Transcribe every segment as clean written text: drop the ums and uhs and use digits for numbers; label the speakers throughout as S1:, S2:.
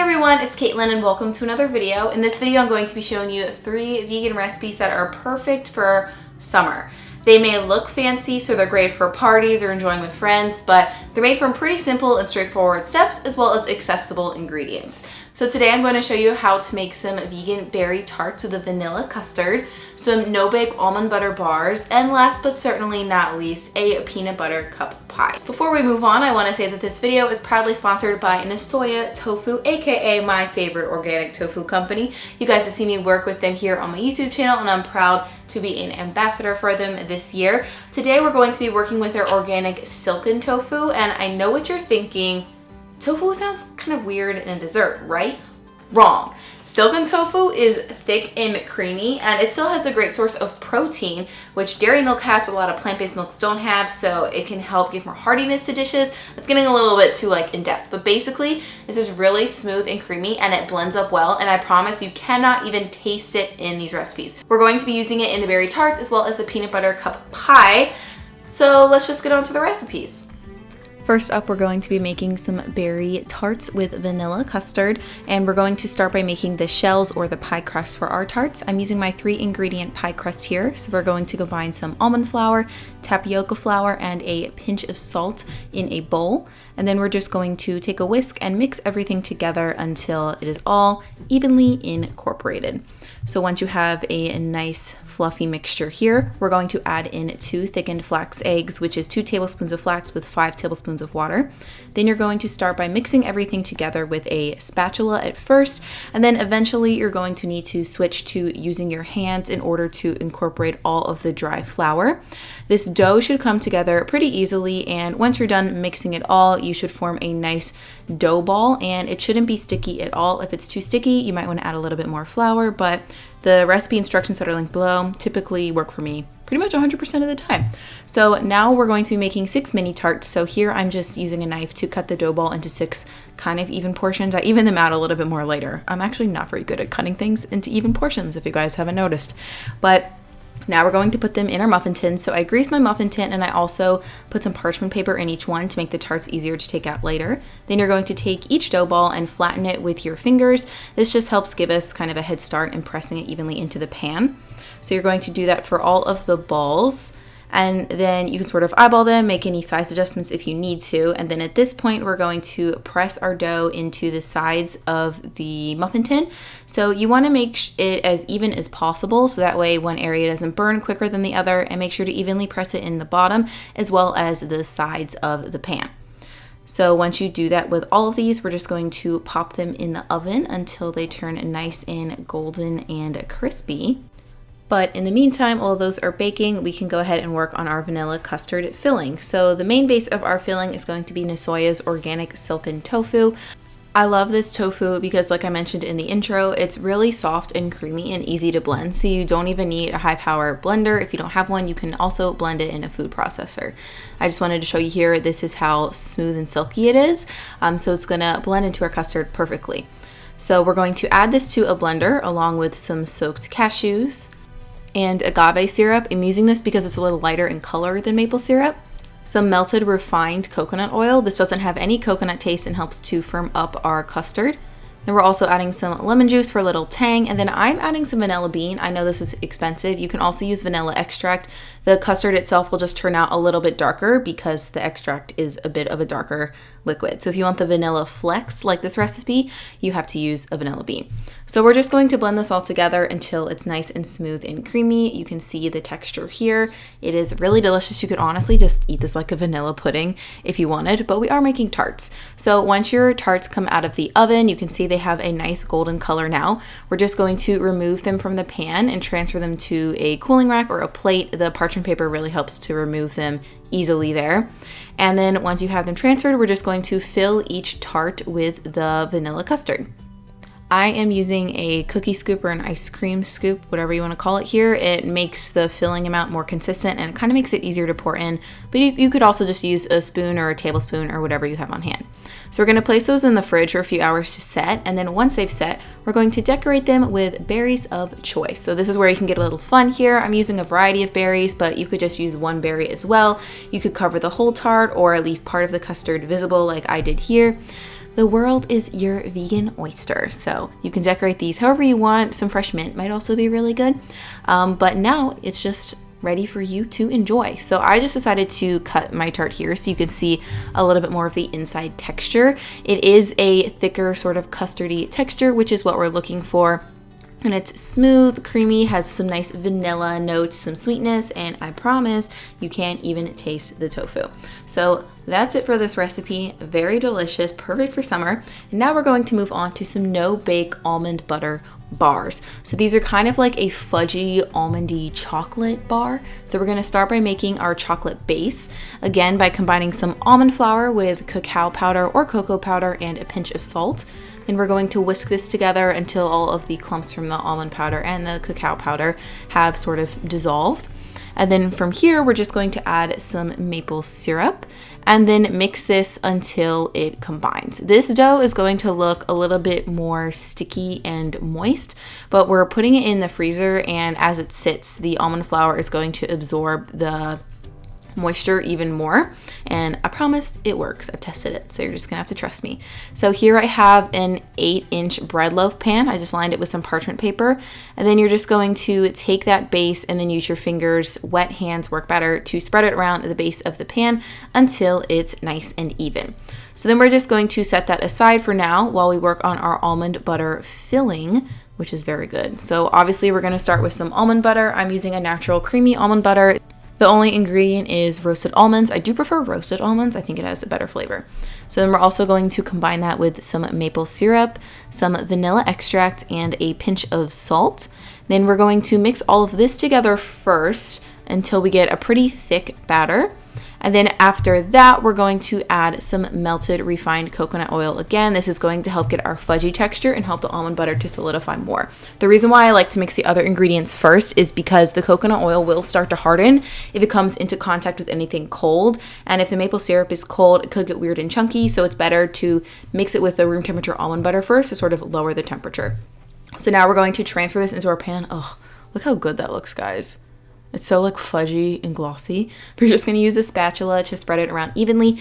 S1: everyone, it's Caitlin and welcome to another video. In this video, I'm going to be showing you 3 vegan recipes that are perfect for summer. They may look fancy, so they're great for parties or enjoying with friends, but they're made from pretty simple and straightforward steps as well as accessible ingredients. So today I'm going to show you how to make some vegan berry tarts with a vanilla custard, some no-bake almond butter bars, and last but certainly not least, a peanut butter cup pie. Before we move on, I want to say that this video is proudly sponsored by Nasoya Tofu, aka my favorite organic tofu company. You guys have seen me work with them here on my YouTube channel, and I'm proud to be an ambassador for them this year. Today we're going to be working with their organic silken tofu, and I know what you're thinking. Tofu sounds kind of weird in a dessert, right? Wrong. Silken tofu is thick and creamy, and it still has a great source of protein, which dairy milk has, but a lot of plant-based milks don't have, so it can help give more heartiness to dishes. It's getting a little bit too in-depth, but basically this is really smooth and creamy, and it blends up well, and I promise you cannot even taste it in these recipes. We're going to be using it in the berry tarts as well as the peanut butter cup pie, so let's just get on to the recipes. First up, we're going to be making some berry tarts with vanilla custard, and we're going to start by making the shells or the pie crust for our tarts. I'm using my 3-ingredient pie crust here, so we're going to combine some almond flour, tapioca flour, and a pinch of salt in a bowl, and then we're just going to take a whisk and mix everything together until it is all evenly incorporated. So once you have a nice fluffy mixture here, we're going to add in 2 thickened flax eggs, which is 2 tablespoons of flax with 5 tablespoons of water. Then you're going to start by mixing everything together with a spatula at first, and then eventually you're going to need to switch to using your hands in order to incorporate all of the dry flour. This dough should come together pretty easily, and once you're done mixing it all, you should form a nice dough ball, and it shouldn't be sticky at all. If it's too sticky, you might want to add a little bit more flour, but the recipe instructions that are linked below typically work for me pretty much 100% of the time. So now we're going to be making 6 mini tarts. So here I'm just using a knife to cut the dough ball into 6 kind of even portions. I even them out a little bit more later. I'm actually not very good at cutting things into even portions, if you guys haven't noticed. But now we're going to put them in our muffin tins. So I greased my muffin tin, and I also put some parchment paper in each one to make the tarts easier to take out later. Then you're going to take each dough ball and flatten it with your fingers. This just helps give us kind of a head start in pressing it evenly into the pan. So you're going to do that for all of the balls, and then you can sort of eyeball them, make any size adjustments if you need to. And then at this point, we're going to press our dough into the sides of the muffin tin. So you want to make it as even as possible, so that way one area doesn't burn quicker than the other, and make sure to evenly press it in the bottom as well as the sides of the pan. So once you do that with all of these, we're just going to pop them in the oven until they turn nice and golden and crispy. But in the meantime, while those are baking, we can go ahead and work on our vanilla custard filling. So the main base of our filling is going to be Nasoya's organic silken tofu. I love this tofu because, like I mentioned in the intro, it's really soft and creamy and easy to blend. So you don't even need a high power blender. If you don't have one, you can also blend it in a food processor. I just wanted to show you here, this is how smooth and silky it is. So it's gonna blend into our custard perfectly. So we're going to add this to a blender along with some soaked cashews and agave syrup. I'm using this because it's a little lighter in color than maple syrup. Some melted refined coconut oil. This doesn't have any coconut taste and helps to firm up our custard. Then we're also adding some lemon juice for a little tang, and then I'm adding some vanilla bean. I know this is expensive. You can also use vanilla extract. The custard itself will just turn out a little bit darker because the extract is a bit of a darker liquid. So if you want the vanilla flex like this recipe, you have to use a vanilla bean. So we're just going to blend this all together until it's nice and smooth and creamy. You can see the texture here. It is really delicious. You could honestly just eat this like a vanilla pudding if you wanted, but we are making tarts. So once your tarts come out of the oven, you can see they have a nice golden color now. We're just going to remove them from the pan and transfer them to a cooling rack or a plate. The parchment paper really helps to remove them easily there. And then once you have them transferred, we're just going to fill each tart with the vanilla custard. I am using a cookie scoop or an ice cream scoop, whatever you want to call it here. It makes the filling amount more consistent, and it kind of makes it easier to pour in, but you could also just use a spoon or a tablespoon or whatever you have on hand. So we're going to place those in the fridge for a few hours to set, and then once they've set, we're going to decorate them with berries of choice. So this is where you can get a little fun here. I'm using a variety of berries, but you could just use one berry as well. You could cover the whole tart or leave part of the custard visible like I did here. The world is your vegan oyster. So you can decorate these however you want. Some fresh mint might also be really good. But now it's just ready for you to enjoy. So I just decided to cut my tart here so you can see a little bit more of the inside texture. It is a thicker sort of custardy texture, which is what we're looking for. And it's smooth, creamy, has some nice vanilla notes, some sweetness, and I promise you can't even taste the tofu. So that's it for this recipe. Very delicious, perfect for summer. And now we're going to move on to some no-bake almond butter bars. So these are kind of like a fudgy, almondy chocolate bar. So we're gonna start by making our chocolate base, again by combining some almond flour with cacao powder or cocoa powder and a pinch of salt. Then we're going to whisk this together until all of the clumps from the almond powder and the cacao powder have sort of dissolved. And then from here, we're just going to add some maple syrup and then mix this until it combines. This dough is going to look a little bit more sticky and moist, but we're putting it in the freezer, and as it sits, the almond flour is going to absorb the moisture even more, and I promise it works. I've tested it, so you're just gonna have to trust me. So here I have an 8-inch bread loaf pan. I just lined it with some parchment paper, and then you're just going to take that base and then use your fingers. Wet hands work better to spread it around the base of the pan until it's nice and even. So then we're just going to set that aside for now while we work on our almond butter filling, which is very good. So obviously we're gonna start with some almond butter. I'm using a natural creamy almond butter. The only ingredient is roasted almonds. I do prefer roasted almonds. I think it has a better flavor. So then we're also going to combine that with some maple syrup, some vanilla extract, and a pinch of salt. Then we're going to mix all of this together first until we get a pretty thick batter. And then after that, we're going to add some melted refined coconut oil. Again, this is going to help get our fudgy texture and help the almond butter to solidify more. The reason why I like to mix the other ingredients first is because the coconut oil will start to harden if it comes into contact with anything cold. And if the maple syrup is cold, it could get weird and chunky. So it's better to mix it with the room temperature almond butter first to sort of lower the temperature. So now we're going to transfer this into our pan. Oh, look how good that looks, guys. It's so like fudgy and glossy. We're just gonna use a spatula to spread it around evenly.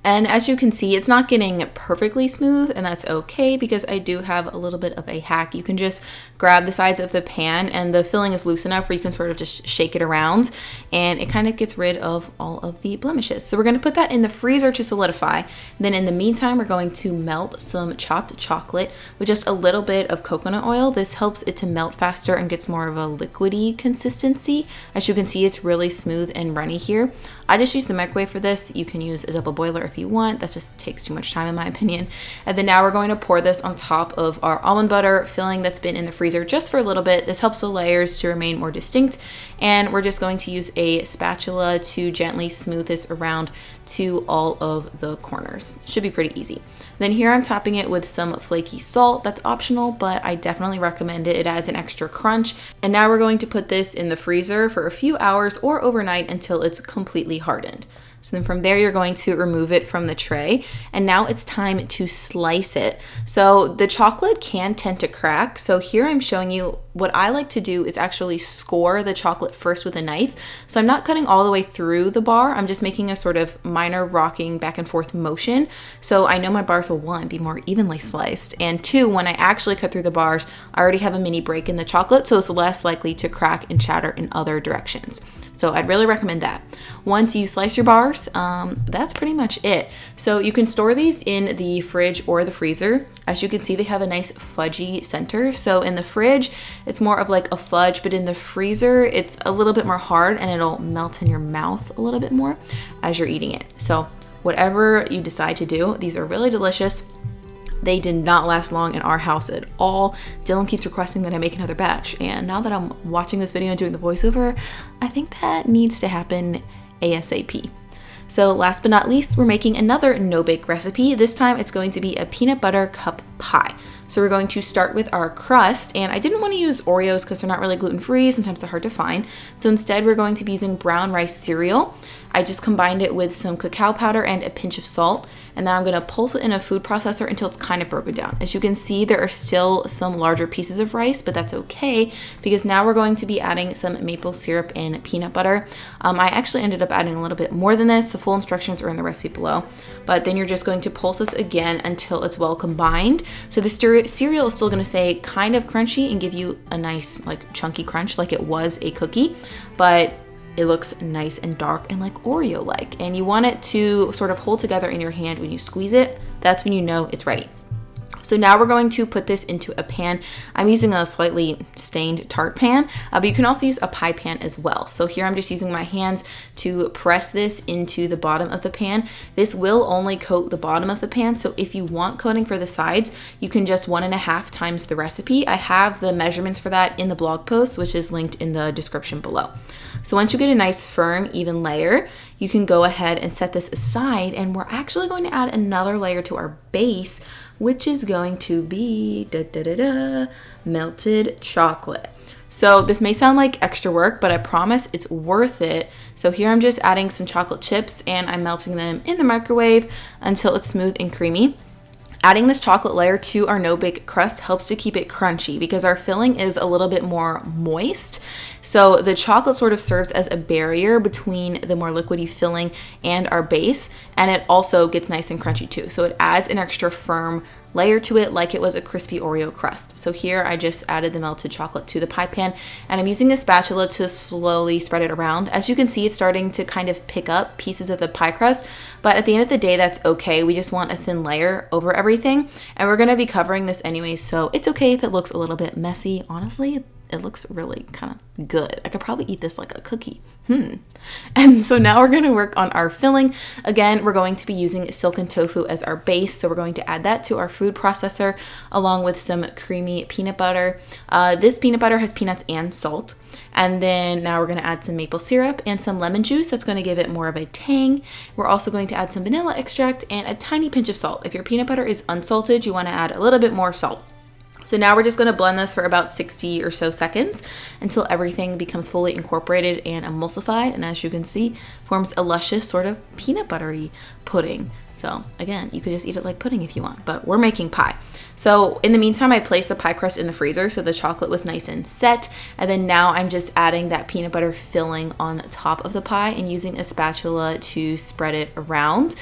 S1: And as you can see, it's not getting perfectly smooth, and that's okay because I do have a little bit of a hack. You can just grab the sides of the pan and the filling is loose enough where you can sort of just shake it around and it kind of gets rid of all of the blemishes. So we're gonna put that in the freezer to solidify. Then in the meantime, we're going to melt some chopped chocolate with just a little bit of coconut oil. This helps it to melt faster and gets more of a liquidy consistency. As you can see, it's really smooth and runny here. I just use the microwave for this. You can use a double boiler if you want. That just takes too much time in my opinion. And then now we're going to pour this on top of our almond butter filling that's been in the freezer just for a little bit. This helps the layers to remain more distinct. And we're just going to use a spatula to gently smooth this around to all of the corners. Should be pretty easy. Then here I'm topping it with some flaky salt. That's optional, but I definitely recommend it. It adds an extra crunch. And now we're going to put this in the freezer for a few hours or overnight until it's completely hardened. So then from there, you're going to remove it from the tray. And now it's time to slice it. So the chocolate can tend to crack. So here I'm showing you what I like to do is actually score the chocolate first with a knife. So I'm not cutting all the way through the bar. I'm just making a sort of minor rocking back and forth motion. So I know my bars will, one, be more evenly sliced. And two, when I actually cut through the bars, I already have a mini break in the chocolate. So it's less likely to crack and shatter in other directions. So I'd really recommend that. Once you slice your bars, that's pretty much it. So you can store these in the fridge or the freezer. As you can see, they have a nice fudgy center. So in the fridge, it's more of like a fudge, but in the freezer, it's a little bit more hard and it'll melt in your mouth a little bit more as you're eating it. So whatever you decide to do, these are really delicious. They did not last long in our house at all. Dylan keeps requesting that I make another batch. And now that I'm watching this video and doing the voiceover, I think that needs to happen ASAP. So last but not least, we're making another no-bake recipe. This time it's going to be a peanut butter cup pie. So we're going to start with our crust, and I didn't want to use Oreos because they're not really gluten-free. Sometimes they're hard to find. So instead we're going to be using brown rice cereal. I just combined it with some cacao powder and a pinch of salt, and now I'm going to pulse it in a food processor until it's kind of broken down. As you can see, there are still some larger pieces of rice, but that's okay because now we're going to be adding some maple syrup and peanut butter. I actually ended up adding a little bit more than this. The full instructions are in the recipe below, but then you're just going to pulse this again until it's well combined. So the cereal is still going to stay kind of crunchy and give you a nice like chunky crunch like it was a cookie, but it looks nice and dark and like Oreo-like, and you want it to sort of hold together in your hand when you squeeze it. That's when you know it's ready. So now we're going to put this into a pan. I'm using a slightly stained tart pan, but you can also use a pie pan as well. So here I'm just using my hands to press this into the bottom of the pan. This will only coat the bottom of the pan, so if you want coating for the sides, you can just 1.5 times the recipe. I have the measurements for that in the blog post, which is linked in the description below. So once you get a nice firm, even layer, you can go ahead and set this aside, and we're actually going to add another layer to our base, which is going to be melted chocolate. So this may sound like extra work, but I promise it's worth it. So here I'm just adding some chocolate chips, and I'm melting them in the microwave until it's smooth and creamy. Adding this chocolate layer to our no-bake crust helps to keep it crunchy because our filling is a little bit more moist. So the chocolate sort of serves as a barrier between the more liquidy filling and our base, and it also gets nice and crunchy too. So it adds an extra firm layer to it like it was a crispy Oreo crust. So here I just added the melted chocolate to the pie pan, and I'm using a spatula to slowly spread it around. As you can see, it's starting to kind of pick up pieces of the pie crust, but at the end of the day, that's okay. We just want a thin layer over everything, and we're gonna be covering this anyway, so it's okay if it looks a little bit messy. Honestly, it looks really kind of good. I could probably eat this like a cookie. And so now we're going to work on our filling. Again, we're going to be using silken tofu as our base. So we're going to add that to our food processor along with some creamy peanut butter. This peanut butter has peanuts and salt. And then now we're going to add some maple syrup and some lemon juice. That's going to give it more of a tang. We're also going to add some vanilla extract and a tiny pinch of salt. If your peanut butter is unsalted, you want to add a little bit more salt. So now we're just going to blend this for about 60 or so seconds until everything becomes fully incorporated and emulsified, and as you can see, forms a luscious sort of peanut buttery pudding. So again, you could just eat it like pudding if you want, but we're making pie. So in the meantime, I placed the pie crust in the freezer so the chocolate was nice and set, and then now I'm just adding that peanut butter filling on top of the pie and using a spatula to spread it around.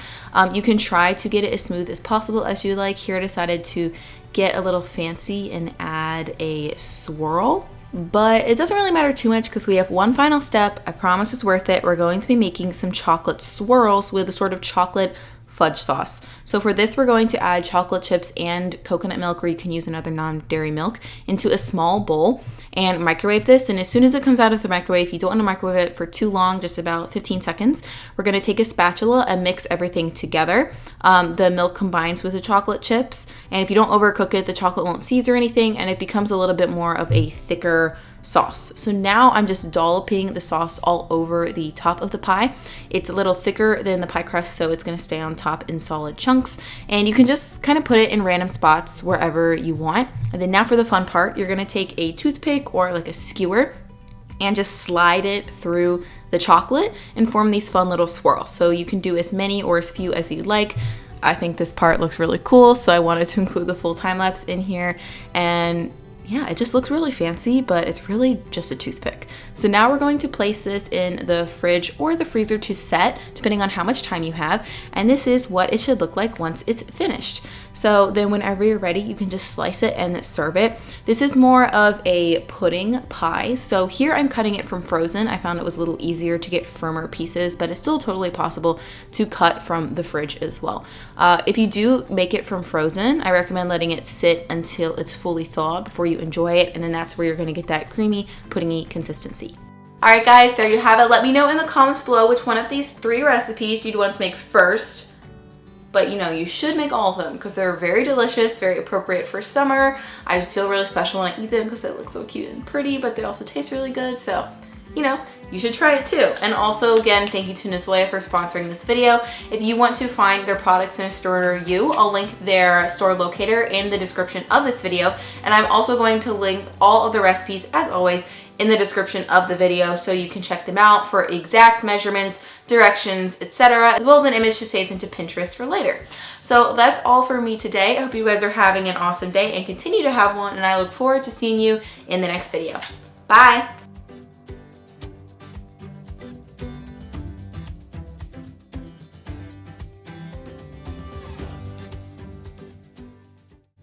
S1: You can try to get it as smooth as possible as you like. Here I decided to get a little fancy and add a swirl, but it doesn't really matter too much because we have one final step. I promise it's worth it. We're going to be making some chocolate swirls with a sort of chocolate fudge sauce. So for this, we're going to add chocolate chips and coconut milk, or you can use another non-dairy milk, into a small bowl and microwave this. And as soon as it comes out of the microwave, you don't want to microwave it for too long, just about 15 seconds. We're going to take a spatula and mix everything together. The milk combines with the chocolate chips, and if you don't overcook it, the chocolate won't seize or anything, and it becomes a little bit more of a thicker sauce. So now I'm just dolloping the sauce all over the top of the pie. It's a little thicker than the pie crust, so it's going to stay on top in solid chunks, and you can just kind of put it in random spots wherever you want. And then now for the fun part, you're going to take a toothpick or like a skewer and just slide it through the chocolate and form these fun little swirls. So you can do as many or as few as you'd like. I think this part looks really cool, so I wanted to include the full time lapse in here, and yeah, it just looks really fancy, but it's really just a toothpick. So now we're going to place this in the fridge or the freezer to set, depending on how much time you have. And this is what it should look like once it's finished. So then whenever you're ready, you can just slice it and serve it. This is more of a pudding pie. So here I'm cutting it from frozen. I found it was a little easier to get firmer pieces, but it's still totally possible to cut from the fridge as well. If you do make it from frozen, I recommend letting it sit until it's fully thawed before you enjoy it, and then that's where you're going to get that creamy, puddingy consistency. All right, guys, there you have it. Let me know in the comments below which one of these 3 recipes you'd want to make first. But you know, you should make all of them because they're very delicious, very appropriate for summer. I just feel really special when I eat them because they look so cute and pretty, but they also taste really good. So you know, you should try it too. And also, again, thank you to Nisoya for sponsoring this video. If you want to find their products in a store near you, I'll link their store locator in the description of this video. And I'm also going to link all of the recipes, as always, in the description of the video so you can check them out for exact measurements, directions, etc., as well as an image to save into Pinterest for later. So that's all for me today. I hope you guys are having an awesome day and continue to have one, and I look forward to seeing you in the next video. Bye!